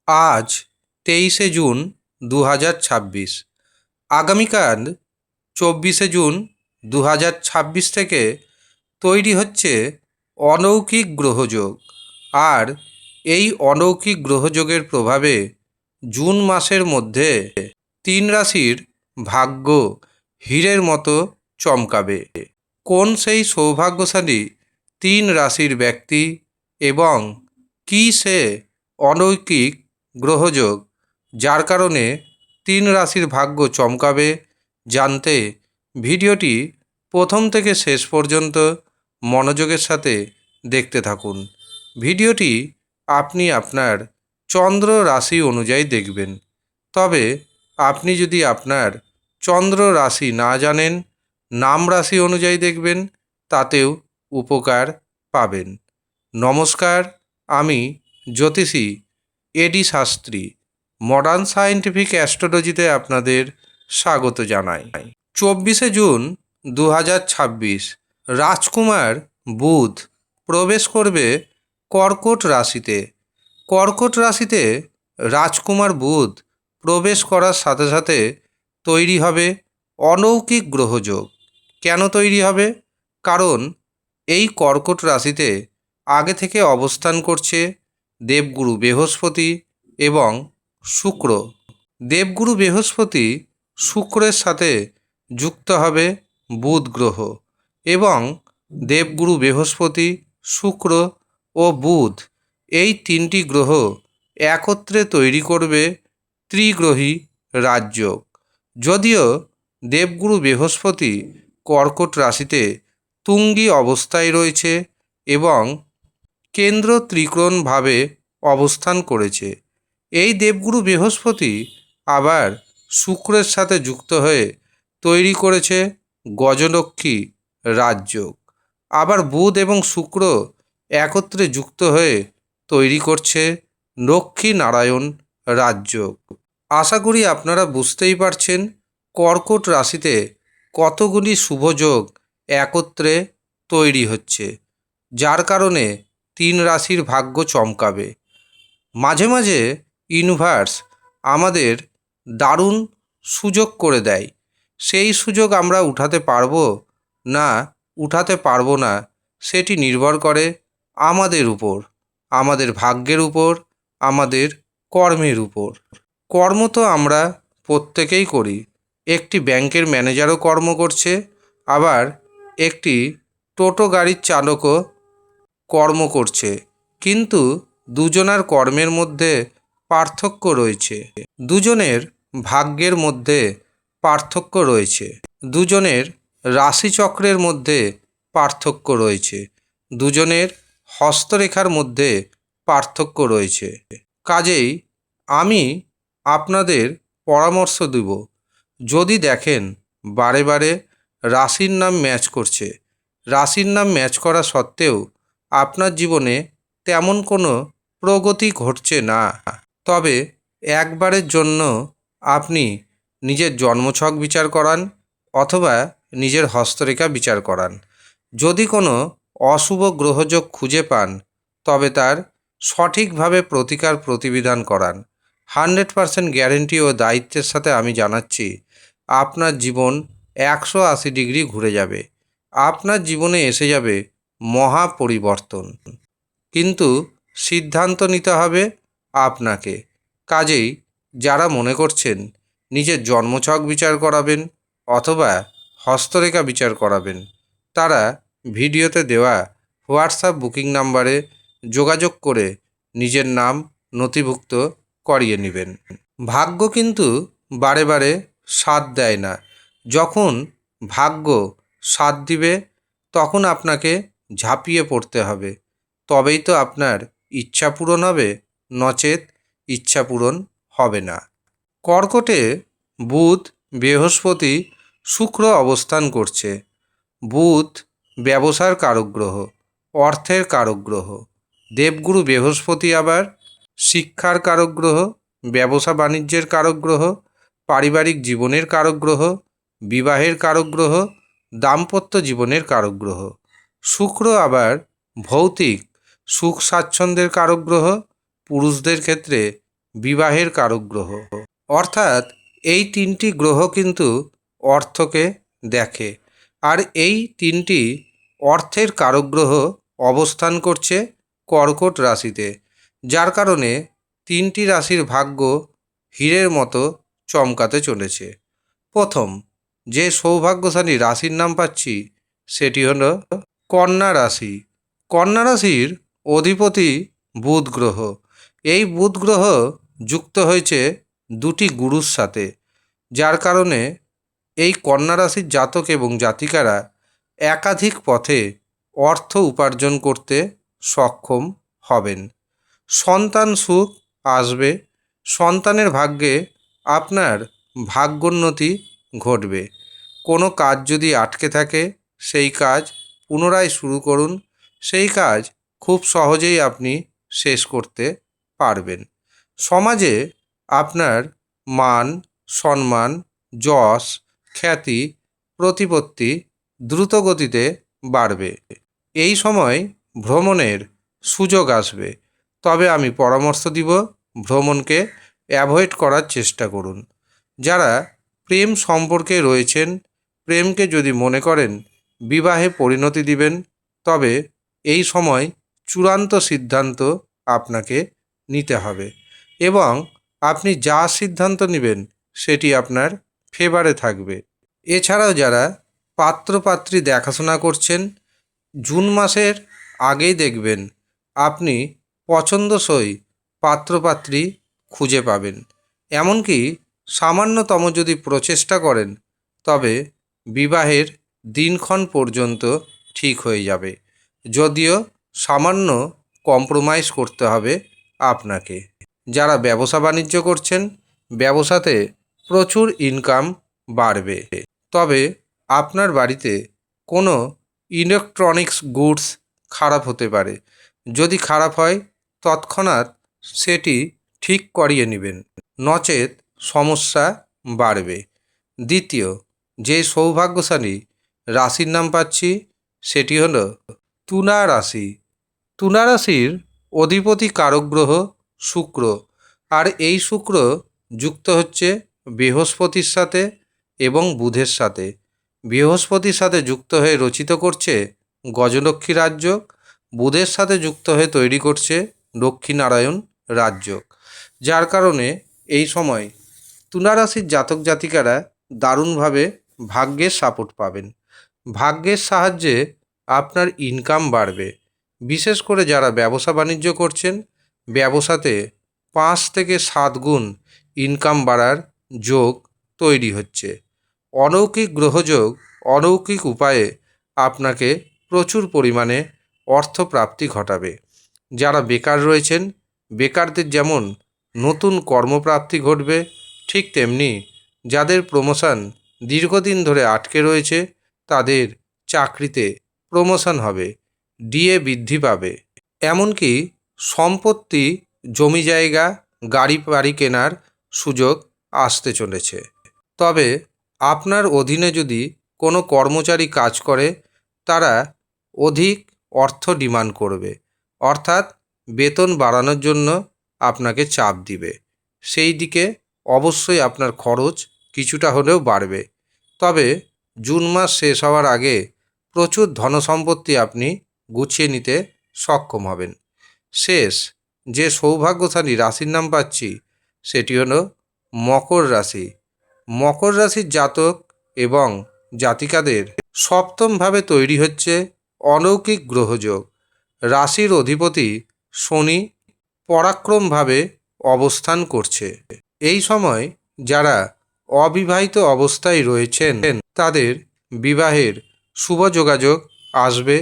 আজ 23শে জুন 2026। আগামীকাল 24শে জুন 2026 থেকে তৈরি হচ্ছে অলৌকিক গ্রহযোগ। আর এই অলৌকিক গ্রহযোগের প্রভাবে জুন মাসের মধ্যে 3 রাশির ভাগ্য হীরের মতো চমকাবে। কোন সেই সৌভাগ্যশালী 3 রাশির ব্যক্তি এবং কী সে অলৌকিক গ্রহযোগ যার কারণে 3 রাশির ভাগ্য চমকাবে, জানতে ভিডিওটি প্রথম থেকে শেষ পর্যন্ত মনোযোগের সাথে দেখতে থাকুন। ভিডিওটি আপনি আপনার চন্দ্র রাশি অনুযায়ী দেখবেন। তবে আপনি যদি আপনার চন্দ্র রাশি না জানেন, নাম রাশি অনুযায়ী দেখবেন, তাতেও উপকার পাবেন। নমস্কার, আমি জ্যোতিষী এডি শাস্ত্রী মডার্ন সায়েন্টিফিক অ্যাস্ট্রোলজিতে আপনাদের স্বাগত জানাই। 24শে জুন 2026 রাজকুমার বুধ প্রবেশ করবে কর্কট রাশিতে। কর্কট রাশিতে রাজকুমার বুধ প্রবেশ করার সাথে সাথে তৈরি হবে অলৌকিক গ্রহযোগ। কেন তৈরি হবে? কারণ এই কর্কট রাশিতে আগে থেকে অবস্থান করছে দেবগুরু বৃহস্পতি এবং শুক্র। দেবগুরু বৃহস্পতি শুক্রের সাথে যুক্ত হবে বুধ গ্রহ এবং দেবগুরু বৃহস্পতি, শুক্র ও বুধ এই 3টি গ্রহ একত্রে তৈরি করবে ত্রিগ্রহী রাজযোগ। যদিও দেবগুরু বৃহস্পতি কর্কট রাশিতে তুঙ্গি অবস্থায় রয়েছে এবং কেন্দ্র ত্রিকোণভাবে অবস্থান করেছে, এই দেবগুরু বৃহস্পতি আবার শুক্রের সাথে যুক্ত হয়ে তৈরি করেছে গজলক্ষ্মী রাজযোগ। আবার বুধ এবং শুক্র একত্রে যুক্ত হয়ে তৈরি করছে লক্ষ্মী নারায়ণ রাজযোগ। আশা করি আপনারা বুঝতেই পারছেন কর্কট রাশিতে কতগুলি শুভযোগ একত্রে তৈরি হচ্ছে, যার কারণে 3 রাশির ভাগ্য চমকাবে। মাঝে মাঝে ইউনিভার্স আমাদের দারুণ সুযোগ করে দেয়, সেই সুযোগ আমরা উঠাতে পারবো না উঠাতে পারবো না সেটি নির্ভর করে আমাদের উপর, আমাদের ভাগ্যের উপর, আমাদের কর্মের উপর। কর্ম তো আমরা প্রত্যেকেই করি। একটি ব্যাংকের ম্যানেজারও কর্ম করছে, আবার একটি টোটো গাড়ির চালকও কর্ম করছে, কিন্তু দুজনার কর্মের মধ্যে পার্থক্য রয়েছে, দুজনের ভাগ্যের মধ্যে পার্থক্য রয়েছে, দুজনের রাশিচক্রের মধ্যে পার্থক্য রয়েছে, দুজনের হস্তরেখার মধ্যে পার্থক্য রয়েছে। কাজেই আমি আপনাদের পরামর্শ দেব, যদি দেখেন বারে বারে রাশির নাম ম্যাচ করছে, রাশির নাম ম্যাচ করা সত্ত্বেও আপনার জীবনে তেমন কোনো প্রগতি ঘটছে না, তবে একবারের জন্য আপনি নিজের জন্মছক বিচার করান অথবা নিজের হস্তরেখা বিচার করান। যদি কোনো অশুভ গ্রহযোগ খুঁজে পান তবে তার সঠিকভাবে প্রতিকার প্রতিবিধান করান। 100% গ্যারেন্টি ও দায়িত্বের সাথে আমি জানাচ্ছি, আপনার জীবন 180 ডিগ্রি ঘুরে যাবে, আপনার জীবনে এসে যাবে মহা পরিবর্তন। কিন্তু সিদ্ধান্ত নিতে হবে আপনাকে। কাজেই যারা মনে করছেন নিজের জন্মছক বিচার করাবেন অথবা হস্তরেখা বিচার করাবেন, তারা ভিডিওতে দেওয়া হোয়াটসঅ্যাপ বুকিং নাম্বারে যোগাযোগ করে নিজের নাম নথিভুক্ত করিয়ে নেবেন। ভাগ্য কিন্তু বারে বারে সাথ দেয় না। যখন ভাগ্য সাথ দিবে তখন আপনাকে ঝাঁপিয়ে পড়তে হবে, তবেই তো আপনার ইচ্ছা পূরণ হবে, নচেত ইচ্ছা পূরণ হবে না। কর্কটে বুধ, বৃহস্পতি, শুক্র অবস্থান করছে। বুধ ব্যবসার কারক গ্রহ, অর্থের কারক গ্রহ। দেবগুরু বৃহস্পতি আবার শিক্ষার কারক গ্রহ, ব্যবসা বাণিজ্যের কারক গ্রহ, পারিবারিক জীবনের কারক গ্রহ, বিবাহের কারক গ্রহ, দাম্পত্য জীবনের কারক গ্রহ। শুক্র আবার ভৌতিক সুখ স্বাচ্ছন্দ্যের কারক গ্রহ, পুরুষদের ক্ষেত্রে বিবাহের কারক গ্রহ। অর্থাৎ এই তিনটি গ্রহ কিন্তু অর্থকে দেখে, আর এই তিনটি অর্থের কারক গ্রহ অবস্থান করছে কর্কট রাশিতে, যার কারণে তিনটি রাশির ভাগ্য হীরের মতো চমকাতে চলেছে। প্রথম যে সৌভাগ্যশালী রাশির নাম পাচ্ছি সেটি হলো কন্যা রাশি। কন্যা রাশির অধিপতি বুধ গ্রহ। এই বুধ গ্রহ যুক্ত হয়েছে দুটি গুরুর সাথে, যার কারণে এই কন্যা রাশির জাতক এবং জাতিকারা একাধিক পথে অর্থ উপার্জন করতে সক্ষম হবেন। সন্তান সুখ আসবে। সন্তানের ভাগ্যে আপনার ভাগ্যোন্নতি ঘটবে। কোনো কাজ যদি আটকে থাকে সেই কাজ পুনরায় শুরু করুন, সেই কাজ খুব সহজেই আপনি শেষ করতে পারবেন। সমাজে আপনার মান সম্মান, যশ, খ্যাতি, প্রতিপত্তি দ্রুত গতিতে বাড়বে। এই সময় ভ্রমণের সুযোগ আসবে, তবে আমি পরামর্শ দিব ভ্রমণকে অ্যাভয়েড করার চেষ্টা করুন। যারা প্রেম সম্পর্কে রয়েছেন, প্রেমকে যদি মনে করেন বিবাহে পরিণতি দিবেন, তবে এই সময় চূড়ান্ত সিদ্ধান্ত আপনাকে নিতে হবে এবং আপনি যা সিদ্ধান্ত নেবেন সেটি আপনার ফেভারে থাকবে। এছাড়াও যারা পাত্রপাত্রী দেখাশোনা করছেন, জুন মাসের আগেই দেখবেন আপনি পছন্দসই পাত্রপাত্রী খুঁজে পাবেন। এমনকি সামান্যতম যদি প্রচেষ্টা করেন তবে বিবাহের দিনক্ষণ পর্যন্ত ঠিক হয়ে যাবে, যদিও সামান্য কম্প্রোমাইজ করতে হবে আপনাকে। যারা ব্যবসা বাণিজ্য করছেন, ব্যবসাতে প্রচুর ইনকাম বাড়বে, তবে আপনার বাড়িতে কোনো ইলেকট্রনিক্স গুডস খারাপ হতে পারে। যদি খারাপ হয় তৎক্ষণাৎ সেটি ঠিক করিয়ে নেবেন, নচেত সমস্যা বাড়বে। দ্বিতীয় যে সৌভাগ্যশালী রাশির নাম পাচ্ছি সেটি হলো তুলা রাশি। তুলা রাশির অধিপতি কারক গ্রহ শুক্র, আর এই শুক্র যুক্ত হচ্ছে বৃহস্পতির সাথে এবং বুধের সাথে। বৃহস্পতির সাথে যুক্ত হয়ে রচিত করছে গজলক্ষ্মী রাজযোগ, বুধের সাথে যুক্ত হয়ে তৈরি করছে লক্ষ্মীনারায়ণ রাজযোগ, যার কারণে এই সময় তুলা রাশির জাতক জাতিকারা দারুণভাবে ভাগ্যের সাপোর্ট পাবেন। ভাগ্যের সাহায্যে আপনার ইনকাম বাড়বে। বিশেষ করে যারা ব্যবসা বাণিজ্য করছেন, ব্যবসাতে 5 থেকে 7 গুণ ইনকাম বাড়ার যোগ তৈরি হচ্ছে। অলৌকিক গ্রহযোগ অলৌকিক উপায়ে আপনাকে প্রচুর পরিমাণে অর্থপ্রাপ্তি ঘটাবে। যারা বেকার রয়েছেন, বেকারদের যেমন নতুন কর্মপ্রাপ্তি ঘটবে, ঠিক তেমনি যাদের প্রমোশন দীর্ঘদিন ধরে আটকে রয়েছে তাদের চাকরিতে প্রমোশন হবে, ডিএ বৃদ্ধি পাবে। এমনকি সম্পত্তি, জমি জায়গা, গাড়ি বাড়ি কেনার সুযোগ আসতে চলেছে। তবে আপনার অধীনে যদি কোনো কর্মচারী কাজ করে, তারা অধিক অর্থ ডিমান্ড করবে, অর্থাৎ বেতন বাড়ানোর জন্য আপনাকে চাপ দিবে। সেই দিকে অবশ্যই আপনার খরচ কিছুটা হলেও বাড়বে। তবে জুন মাস শেষ হওয়ার আগে প্রচুর ধনসম্পত্তি আপনি গুছিয়ে নিতে সক্ষম হবেন। শেষ যে সৌভাগ্যশালী রাশির নাম পাচ্ছি সেটি হলো মকর রাশি। মকর রাশির জাতক এবং জাতিকাদের সপ্তমভাবে তৈরি হচ্ছে অলৌকিক গ্রহযোগ। রাশির অধিপতি শনি পরাক্রমভাবে অবস্থান করছে। এই সময় যারা অবিবাহিত অবস্থায় রয়েছেন তাদের বিবাহের শুভ যোগাযোগ আসবে,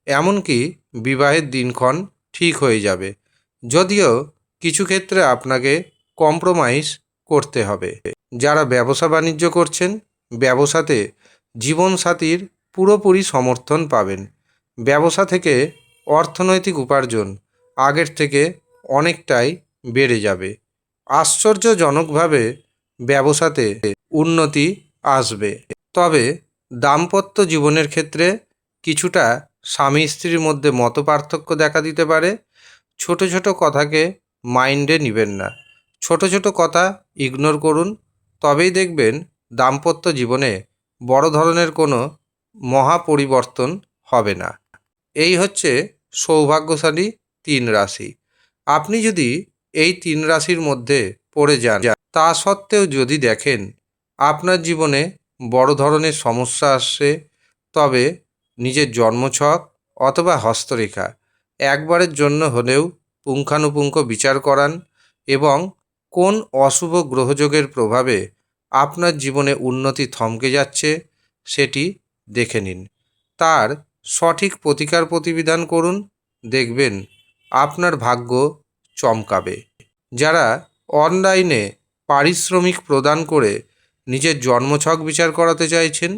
এমনকি বিবাহের দিনক্ষণ ঠিক হয়ে যাবে, যদিও কিছু ক্ষেত্রে আপনাকে কম্প্রোমাইজ করতে হবে। যারা ব্যবসা বাণিজ্য করছেন, ব্যবসাতে জীবনসাথীর পুরোপুরি সমর্থন পাবেন। ব্যবসা থেকে অর্থনৈতিক উপার্জন আগের থেকে অনেকটাই বেড়ে যাবে। আশ্চর্যজনকভাবে ব্যবসাতে উন্নতি আসবে। তবে দাম্পত্য জীবনের ক্ষেত্রে কিছুটা স্বামী স্ত্রীর মধ্যে মতপার্থক্য দেখা দিতে পারে। ছোট ছোট কথাকে মাইন্ডে নেবেন না। ছোট ছোট কথা ইগনোর করুন, তবেই দেখবেন দাম্পত্য জীবনে বড় ধরনের কোনো মহা পরিবর্তন হবে না। এই হচ্ছে সৌভাগ্যশালী 3 রাশি। আপনি যদি এই 3 রাশির মধ্যে পড়ে যান, তা সত্ত্বেও যদি দেখেন আপনার জীবনে বড় ধরনের সমস্যা আসছে, তবে নিজের জন্মছক অথবা হস্তরেখা একবারের জন্য হলেও পুঙ্খানুপুঙ্খ বিচার করান এবং কোন অশুভ গ্রহযোগের প্রভাবে আপনার জীবনে উন্নতি থমকে যাচ্ছে সেটি দেখে নিন। তার সঠিক প্রতিকার প্রতিবিধান করুন, দেখবেন আপনার ভাগ্য চমকাবে। যারা অনলাইনে পারিশ্রমিক প্রদান করে নিজের জন্মছক বিচার করাতে চাইছেন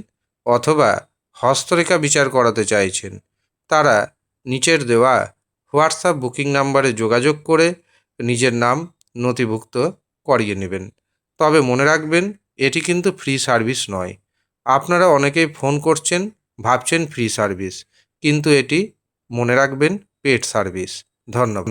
অথবা হস্তরেখা বিচার করাতে চাইছেন, তারা নিচের দেওয়া হোয়াটসঅ্যাপ বুকিং নাম্বারে যোগাযোগ করে নিজের নাম নথিভুক্ত করিয়ে নেবেন। তবে মনে রাখবেন, এটি কিন্তু ফ্রি সার্ভিস নয়। আপনারা অনেকেই ফোন করছেন, ভাবছেন ফ্রি সার্ভিস, কিন্তু এটি মনে রাখবেন পেড সার্ভিস। ধন্যবাদ।